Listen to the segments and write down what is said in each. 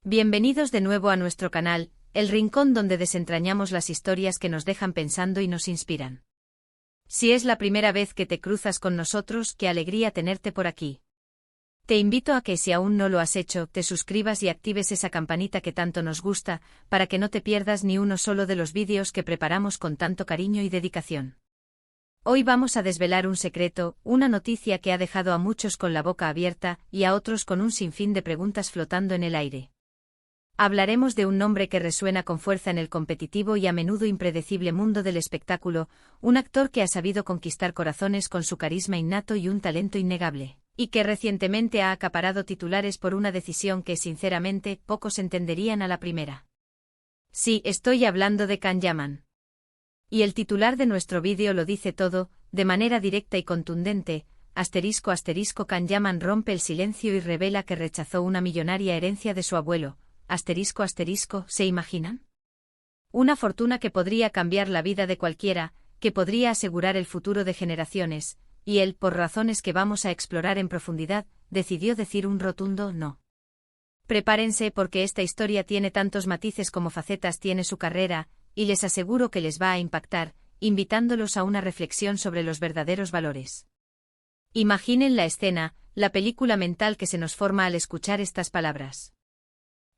Bienvenidos de nuevo a nuestro canal, el rincón donde desentrañamos las historias que nos dejan pensando y nos inspiran. Si es la primera vez que te cruzas con nosotros, qué alegría tenerte por aquí. Te invito a que, si aún no lo has hecho, te suscribas y actives esa campanita que tanto nos gusta, para que no te pierdas ni uno solo de los vídeos que preparamos con tanto cariño y dedicación. Hoy vamos a desvelar un secreto, una noticia que ha dejado a muchos con la boca abierta y a otros con un sinfín de preguntas flotando en el aire. Hablaremos de un nombre que resuena con fuerza en el competitivo y a menudo impredecible mundo del espectáculo, un actor que ha sabido conquistar corazones con su carisma innato y un talento innegable, y que recientemente ha acaparado titulares por una decisión que, sinceramente, pocos entenderían a la primera. Sí, estoy hablando de Can Yaman. Y el titular de nuestro vídeo lo dice todo, de manera directa y contundente. Can Yaman rompe el silencio y revela que rechazó una millonaria herencia de su abuelo. ¿Se imaginan? Una fortuna que podría cambiar la vida de cualquiera, que podría asegurar el futuro de generaciones, y él, por razones que vamos a explorar en profundidad, decidió decir un rotundo no. Prepárense porque esta historia tiene tantos matices como facetas tiene su carrera, y les aseguro que les va a impactar, invitándolos a una reflexión sobre los verdaderos valores. Imaginen la escena, la película mental que se nos forma al escuchar estas palabras.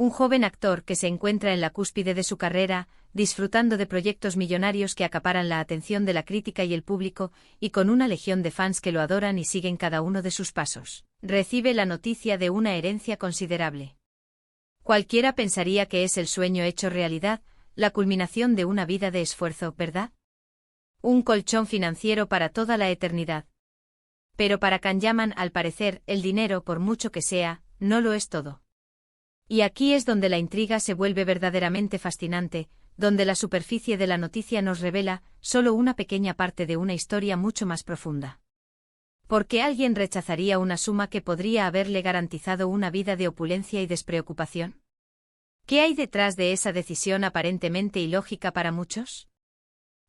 Un joven actor que se encuentra en la cúspide de su carrera, disfrutando de proyectos millonarios que acaparan la atención de la crítica y el público, y con una legión de fans que lo adoran y siguen cada uno de sus pasos, recibe la noticia de una herencia considerable. Cualquiera pensaría que es el sueño hecho realidad, la culminación de una vida de esfuerzo, ¿verdad? Un colchón financiero para toda la eternidad. Pero para Can Yaman, al parecer, el dinero, por mucho que sea, no lo es todo. Y aquí es donde la intriga se vuelve verdaderamente fascinante, donde la superficie de la noticia nos revela solo una pequeña parte de una historia mucho más profunda. ¿Por qué alguien rechazaría una suma que podría haberle garantizado una vida de opulencia y despreocupación? ¿Qué hay detrás de esa decisión aparentemente ilógica para muchos?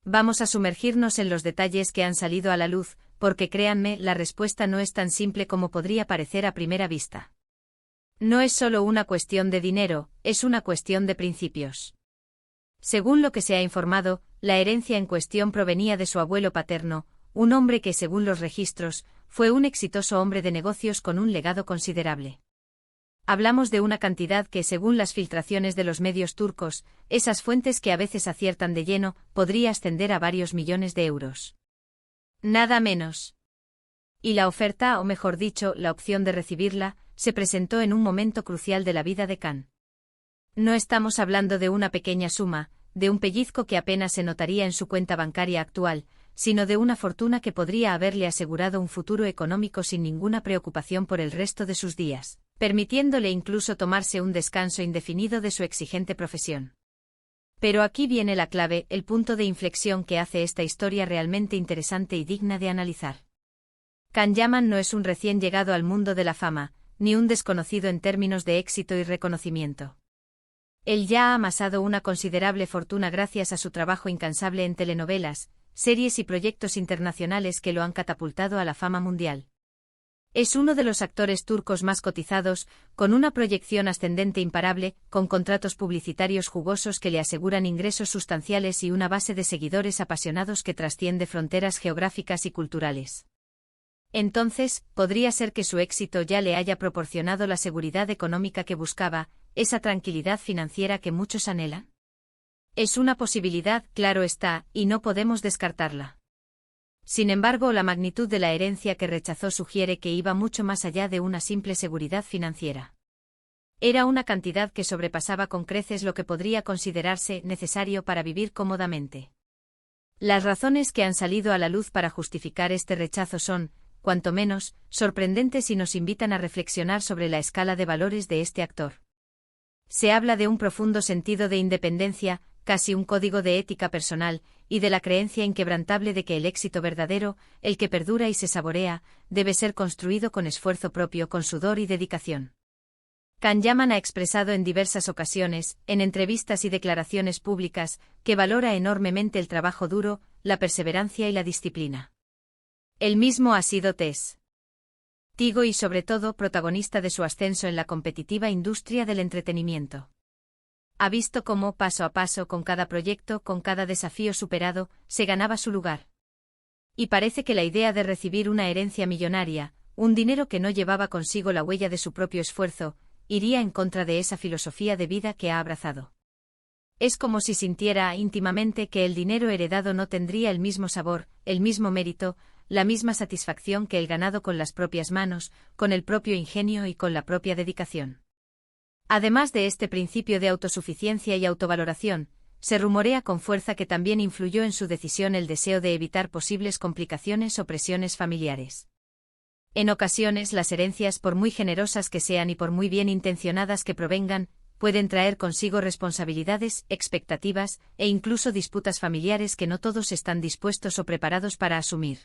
Vamos a sumergirnos en los detalles que han salido a la luz, porque créanme, la respuesta no es tan simple como podría parecer a primera vista. No es solo una cuestión de dinero, es una cuestión de principios. Según lo que se ha informado, la herencia en cuestión provenía de su abuelo paterno, un hombre que, según los registros, fue un exitoso hombre de negocios con un legado considerable. Hablamos de una cantidad que, según las filtraciones de los medios turcos, esas fuentes que a veces aciertan de lleno, podría ascender a varios millones de euros. Nada menos. Y la oferta, o mejor dicho, la opción de recibirla, se presentó en un momento crucial de la vida de Can. No estamos hablando de una pequeña suma, de un pellizco que apenas se notaría en su cuenta bancaria actual, sino de una fortuna que podría haberle asegurado un futuro económico sin ninguna preocupación por el resto de sus días, permitiéndole incluso tomarse un descanso indefinido de su exigente profesión. Pero aquí viene la clave, el punto de inflexión que hace esta historia realmente interesante y digna de analizar. Can Yaman no es un recién llegado al mundo de la fama, ni un desconocido en términos de éxito y reconocimiento. Él ya ha amasado una considerable fortuna gracias a su trabajo incansable en telenovelas, series y proyectos internacionales que lo han catapultado a la fama mundial. Es uno de los actores turcos más cotizados, con una proyección ascendente imparable, con contratos publicitarios jugosos que le aseguran ingresos sustanciales y una base de seguidores apasionados que trasciende fronteras geográficas y culturales. Entonces, ¿podría ser que su éxito ya le haya proporcionado la seguridad económica que buscaba, esa tranquilidad financiera que muchos anhelan? Es una posibilidad, claro está, y no podemos descartarla. Sin embargo, la magnitud de la herencia que rechazó sugiere que iba mucho más allá de una simple seguridad financiera. Era una cantidad que sobrepasaba con creces lo que podría considerarse necesario para vivir cómodamente. Las razones que han salido a la luz para justificar este rechazo son, cuanto menos, sorprendentes y nos invitan a reflexionar sobre la escala de valores de este actor. Se habla de un profundo sentido de independencia, casi un código de ética personal, y de la creencia inquebrantable de que el éxito verdadero, el que perdura y se saborea, debe ser construido con esfuerzo propio, con sudor y dedicación. Can Yaman ha expresado en diversas ocasiones, en entrevistas y declaraciones públicas, que valora enormemente el trabajo duro, la perseverancia y la disciplina. Él mismo ha sido testigo y sobre todo protagonista de su ascenso en la competitiva industria del entretenimiento. Ha visto cómo, paso a paso, con cada proyecto, con cada desafío superado, se ganaba su lugar. Y parece que la idea de recibir una herencia millonaria, un dinero que no llevaba consigo la huella de su propio esfuerzo, iría en contra de esa filosofía de vida que ha abrazado. Es como si sintiera íntimamente que el dinero heredado no tendría el mismo sabor, el mismo mérito, la misma satisfacción que el ganado con las propias manos, con el propio ingenio y con la propia dedicación. Además de este principio de autosuficiencia y autovaloración, se rumorea con fuerza que también influyó en su decisión el deseo de evitar posibles complicaciones o presiones familiares. En ocasiones las herencias, por muy generosas que sean y por muy bien intencionadas que provengan, pueden traer consigo responsabilidades, expectativas e incluso disputas familiares que no todos están dispuestos o preparados para asumir.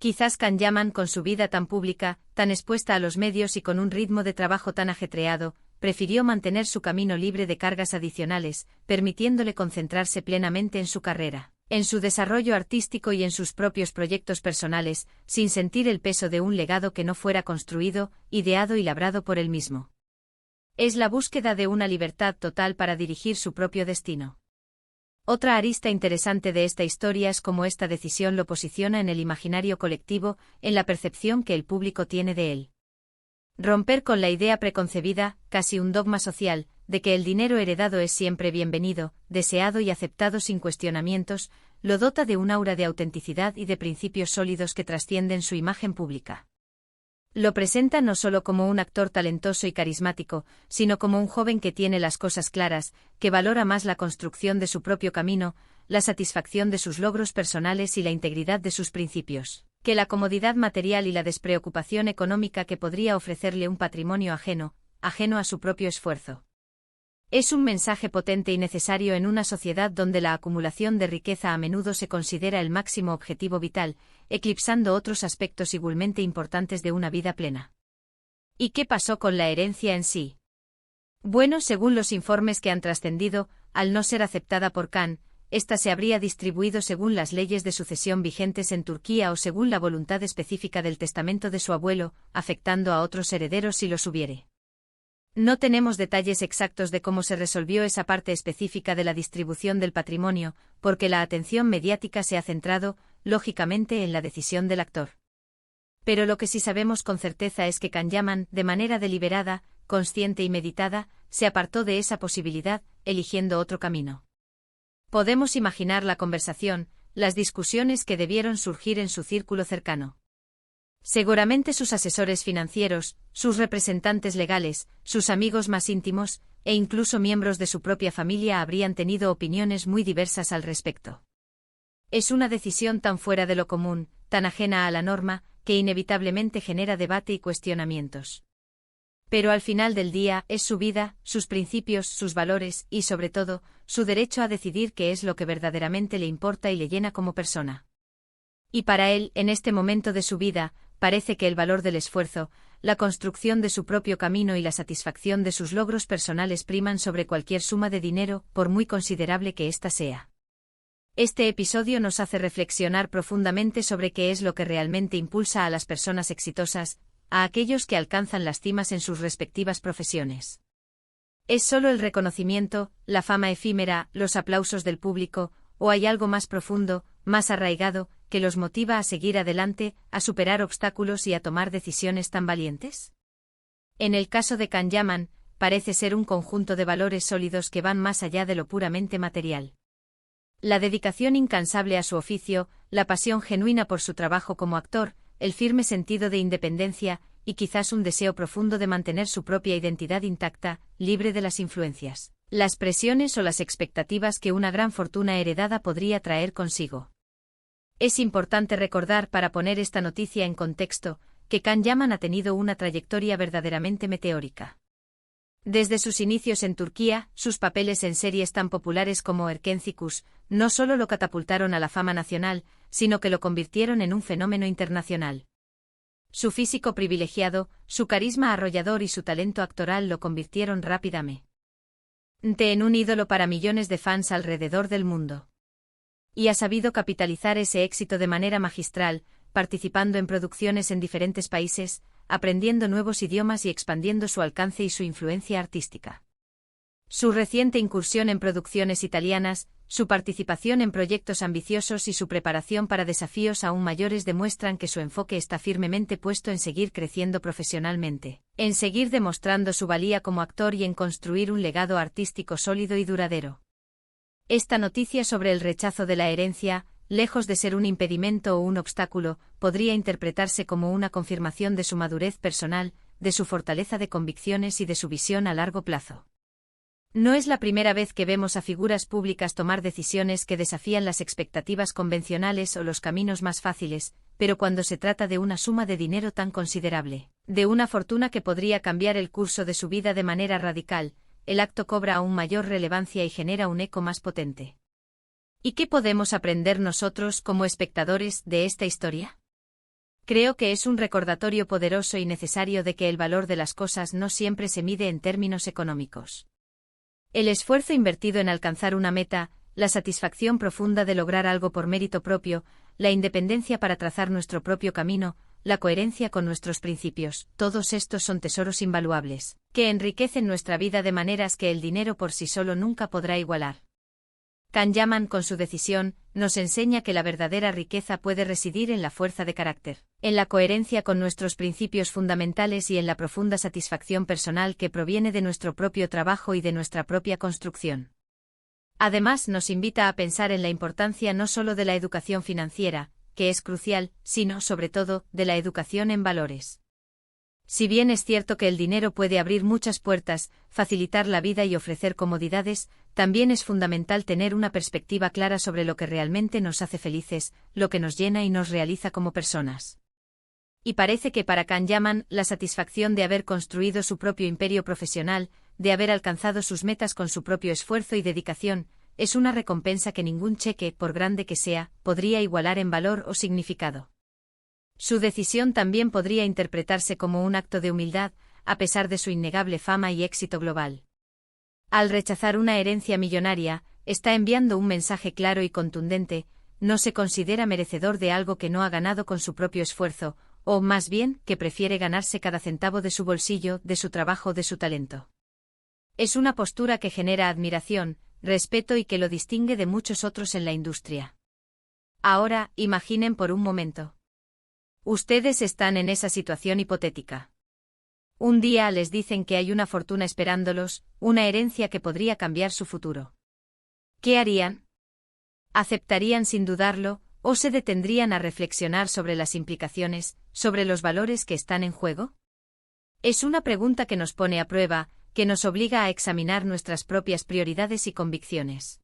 Quizás Can Yaman, con su vida tan pública, tan expuesta a los medios y con un ritmo de trabajo tan ajetreado, prefirió mantener su camino libre de cargas adicionales, permitiéndole concentrarse plenamente en su carrera, en su desarrollo artístico y en sus propios proyectos personales, sin sentir el peso de un legado que no fuera construido, ideado y labrado por él mismo. Es la búsqueda de una libertad total para dirigir su propio destino. Otra arista interesante de esta historia es cómo esta decisión lo posiciona en el imaginario colectivo, en la percepción que el público tiene de él. Romper con la idea preconcebida, casi un dogma social, de que el dinero heredado es siempre bienvenido, deseado y aceptado sin cuestionamientos, lo dota de un aura de autenticidad y de principios sólidos que trascienden su imagen pública. Lo presenta no solo como un actor talentoso y carismático, sino como un joven que tiene las cosas claras, que valora más la construcción de su propio camino, la satisfacción de sus logros personales y la integridad de sus principios, que la comodidad material y la despreocupación económica que podría ofrecerle un patrimonio ajeno a su propio esfuerzo. Es un mensaje potente y necesario en una sociedad donde la acumulación de riqueza a menudo se considera el máximo objetivo vital, eclipsando otros aspectos igualmente importantes de una vida plena. ¿Y qué pasó con la herencia en sí? Bueno, según los informes que han trascendido, al no ser aceptada por Can, esta se habría distribuido según las leyes de sucesión vigentes en Turquía o según la voluntad específica del testamento de su abuelo, afectando a otros herederos si los hubiere. No tenemos detalles exactos de cómo se resolvió esa parte específica de la distribución del patrimonio, porque la atención mediática se ha centrado, lógicamente, en la decisión del actor. Pero lo que sí sabemos con certeza es que Can Yaman, de manera deliberada, consciente y meditada, se apartó de esa posibilidad, eligiendo otro camino. Podemos imaginar la conversación, las discusiones que debieron surgir en su círculo cercano. Seguramente sus asesores financieros, sus representantes legales, sus amigos más íntimos, e incluso miembros de su propia familia habrían tenido opiniones muy diversas al respecto. Es una decisión tan fuera de lo común, tan ajena a la norma, que inevitablemente genera debate y cuestionamientos. Pero al final del día, es su vida, sus principios, sus valores y, sobre todo, su derecho a decidir qué es lo que verdaderamente le importa y le llena como persona. Y para él, en este momento de su vida, parece que el valor del esfuerzo, la construcción de su propio camino y la satisfacción de sus logros personales priman sobre cualquier suma de dinero, por muy considerable que ésta sea. Este episodio nos hace reflexionar profundamente sobre qué es lo que realmente impulsa a las personas exitosas, a aquellos que alcanzan las cimas en sus respectivas profesiones. ¿Es solo el reconocimiento, la fama efímera, los aplausos del público, o hay algo más profundo, más arraigado, que los motiva a seguir adelante, a superar obstáculos y a tomar decisiones tan valientes? En el caso de Can Yaman, parece ser un conjunto de valores sólidos que van más allá de lo puramente material. La dedicación incansable a su oficio, la pasión genuina por su trabajo como actor, el firme sentido de independencia, y quizás un deseo profundo de mantener su propia identidad intacta, libre de las influencias, las presiones o las expectativas que una gran fortuna heredada podría traer consigo. Es importante recordar, para poner esta noticia en contexto, que Can Yaman ha tenido una trayectoria verdaderamente meteórica. Desde sus inicios en Turquía, sus papeles en series tan populares como Erkencikus no solo lo catapultaron a la fama nacional, sino que lo convirtieron en un fenómeno internacional. Su físico privilegiado, su carisma arrollador y su talento actoral lo convirtieron rápidamente en un ídolo para millones de fans alrededor del mundo. Y ha sabido capitalizar ese éxito de manera magistral, participando en producciones en diferentes países, aprendiendo nuevos idiomas y expandiendo su alcance y su influencia artística. Su reciente incursión en producciones italianas, su participación en proyectos ambiciosos y su preparación para desafíos aún mayores demuestran que su enfoque está firmemente puesto en seguir creciendo profesionalmente, en seguir demostrando su valía como actor y en construir un legado artístico sólido y duradero. Esta noticia sobre el rechazo de la herencia, lejos de ser un impedimento o un obstáculo, podría interpretarse como una confirmación de su madurez personal, de su fortaleza de convicciones y de su visión a largo plazo. No es la primera vez que vemos a figuras públicas tomar decisiones que desafían las expectativas convencionales o los caminos más fáciles, pero cuando se trata de una suma de dinero tan considerable, de una fortuna que podría cambiar el curso de su vida de manera radical, el acto cobra aún mayor relevancia y genera un eco más potente. ¿Y qué podemos aprender nosotros como espectadores de esta historia? Creo que es un recordatorio poderoso y necesario de que el valor de las cosas no siempre se mide en términos económicos. El esfuerzo invertido en alcanzar una meta, la satisfacción profunda de lograr algo por mérito propio, la independencia para trazar nuestro propio camino, la coherencia con nuestros principios, todos estos son tesoros invaluables, que enriquecen nuestra vida de maneras que el dinero por sí solo nunca podrá igualar. Kanyaman, con su decisión, nos enseña que la verdadera riqueza puede residir en la fuerza de carácter, en la coherencia con nuestros principios fundamentales y en la profunda satisfacción personal que proviene de nuestro propio trabajo y de nuestra propia construcción. Además, nos invita a pensar en la importancia no solo de la educación financiera, que es crucial, sino, sobre todo, de la educación en valores. Si bien es cierto que el dinero puede abrir muchas puertas, facilitar la vida y ofrecer comodidades, también es fundamental tener una perspectiva clara sobre lo que realmente nos hace felices, lo que nos llena y nos realiza como personas. Y parece que para Kanyaman, la satisfacción de haber construido su propio imperio profesional, de haber alcanzado sus metas con su propio esfuerzo y dedicación, es una recompensa que ningún cheque, por grande que sea, podría igualar en valor o significado. Su decisión también podría interpretarse como un acto de humildad, a pesar de su innegable fama y éxito global. Al rechazar una herencia millonaria, está enviando un mensaje claro y contundente: no se considera merecedor de algo que no ha ganado con su propio esfuerzo, o más bien, que prefiere ganarse cada centavo de su bolsillo, de su trabajo, de su talento. Es una postura que genera admiración, respeto y que lo distingue de muchos otros en la industria. Ahora, imaginen por un momento. Ustedes están en esa situación hipotética. Un día les dicen que hay una fortuna esperándolos, una herencia que podría cambiar su futuro. ¿Qué harían? ¿Aceptarían sin dudarlo, o se detendrían a reflexionar sobre las implicaciones, sobre los valores que están en juego? Es una pregunta que nos pone a prueba, que nos obliga a examinar nuestras propias prioridades y convicciones.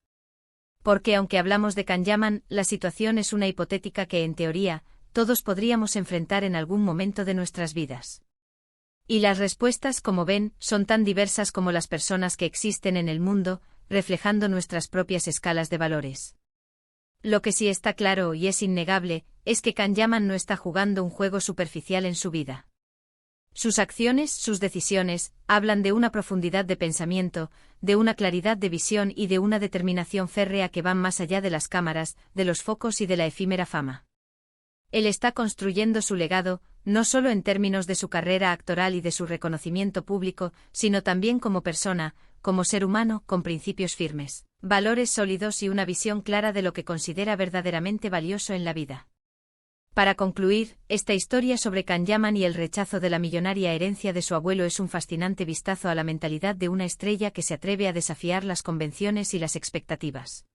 Porque aunque hablamos de Kanyaman, la situación es una hipotética que en teoría, todos podríamos enfrentar en algún momento de nuestras vidas. Y las respuestas, como ven, son tan diversas como las personas que existen en el mundo, reflejando nuestras propias escalas de valores. Lo que sí está claro y es innegable, es que Kanyaman no está jugando un juego superficial en su vida. Sus acciones, sus decisiones, hablan de una profundidad de pensamiento, de una claridad de visión y de una determinación férrea que van más allá de las cámaras, de los focos y de la efímera fama. Él está construyendo su legado, no solo en términos de su carrera actoral y de su reconocimiento público, sino también como persona, como ser humano, con principios firmes, valores sólidos y una visión clara de lo que considera verdaderamente valioso en la vida. Para concluir, esta historia sobre Kanyaman y el rechazo de la millonaria herencia de su abuelo es un fascinante vistazo a la mentalidad de una estrella que se atreve a desafiar las convenciones y las expectativas.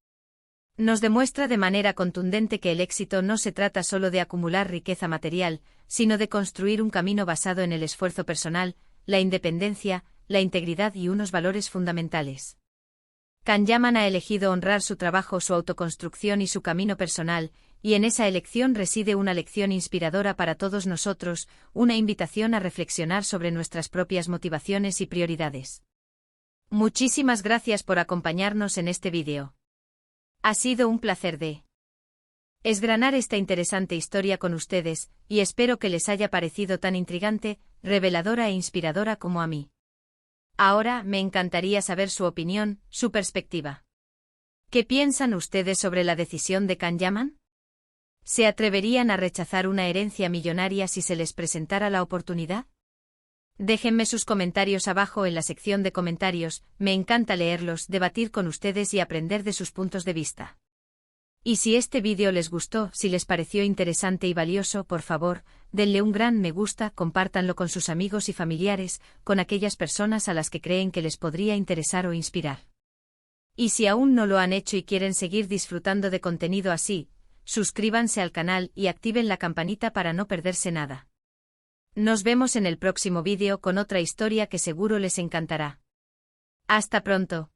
Nos demuestra de manera contundente que el éxito no se trata solo de acumular riqueza material, sino de construir un camino basado en el esfuerzo personal, la independencia, la integridad y unos valores fundamentales. Kanyaman ha elegido honrar su trabajo, su autoconstrucción y su camino personal, y en esa elección reside una lección inspiradora para todos nosotros, una invitación a reflexionar sobre nuestras propias motivaciones y prioridades. Muchísimas gracias por acompañarnos en este vídeo. Ha sido un placer desgranar esta interesante historia con ustedes, y espero que les haya parecido tan intrigante, reveladora e inspiradora como a mí. Ahora, me encantaría saber su opinión, su perspectiva. ¿Qué piensan ustedes sobre la decisión de Kanyaman? ¿Se atreverían a rechazar una herencia millonaria si se les presentara la oportunidad? Déjenme sus comentarios abajo en la sección de comentarios, me encanta leerlos, debatir con ustedes y aprender de sus puntos de vista. Y si este vídeo les gustó, si les pareció interesante y valioso, por favor, denle un gran me gusta, compártanlo con sus amigos y familiares, con aquellas personas a las que creen que les podría interesar o inspirar. Y si aún no lo han hecho y quieren seguir disfrutando de contenido así, suscríbanse al canal y activen la campanita para no perderse nada. Nos vemos en el próximo vídeo con otra historia que seguro les encantará. Hasta pronto.